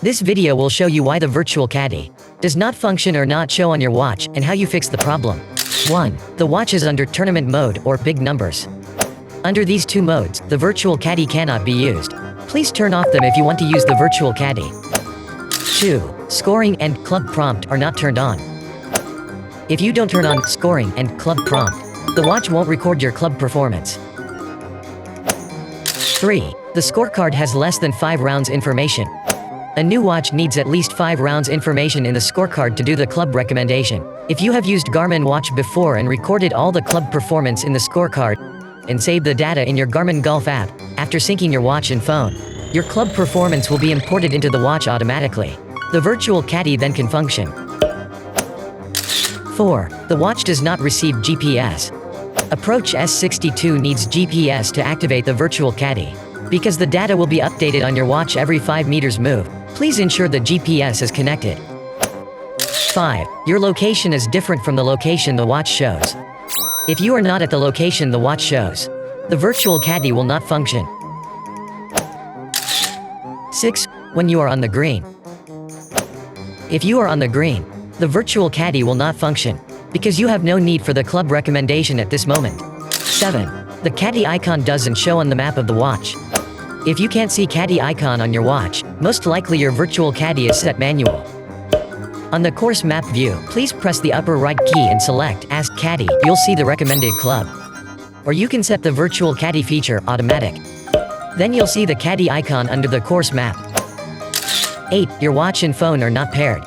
This video will show you why the virtual Caddie does not function or not show on your watch and how you fix the problem. 1. The watch is under tournament mode or big numbers. Under these two modes, the virtual Caddie cannot be used. Please turn off them if you want to use the virtual Caddie. 2. Scoring and club prompt are not turned on. If you don't turn on scoring and club prompt, the watch won't record your club performance. 3. The scorecard has less than 5 rounds information. A new watch needs at least 5 rounds information in the scorecard to do the club recommendation. If you have used Garmin watch before and recorded all the club performance in the scorecard, and saved the data in your Garmin Golf app, after syncing your watch and phone, your club performance will be imported into the watch automatically. The virtual Caddie then can function. 4. The watch does not receive GPS. Approach S62 needs GPS to activate the virtual Caddie. Because the data will be updated on your watch every 5 meters move, please ensure the GPS is connected. 5. Your location is different from the location the watch shows. If you are not at the location the watch shows, the virtual Caddie will not function. 6. When you are on the green. If you are on the green, the virtual Caddie will not function, because you have no need for the club recommendation at this moment. 7. The Caddie icon doesn't show on the map of the watch. If you can't see Caddie icon on your watch, most likely your virtual Caddie is set manual. On the course map view, please press the upper right key and select Ask Caddie. You'll see the recommended club. Or you can set the virtual Caddie feature automatic. Then you'll see the Caddie icon under the course map. 8. Your watch and phone are not paired.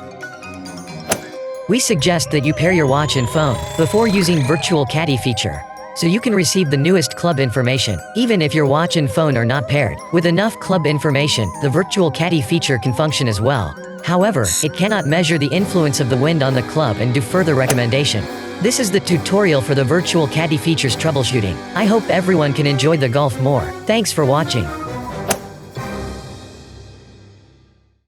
We suggest that you pair your watch and phone before using virtual Caddie feature, so you can receive the newest club information, even if your watch and phone are not paired. With enough club information, the virtual Caddie feature can function as well. However, it cannot measure the influence of the wind on the club and do further recommendation. This is the tutorial for the virtual Caddie features troubleshooting. I hope everyone can enjoy the golf more. Thanks for watching.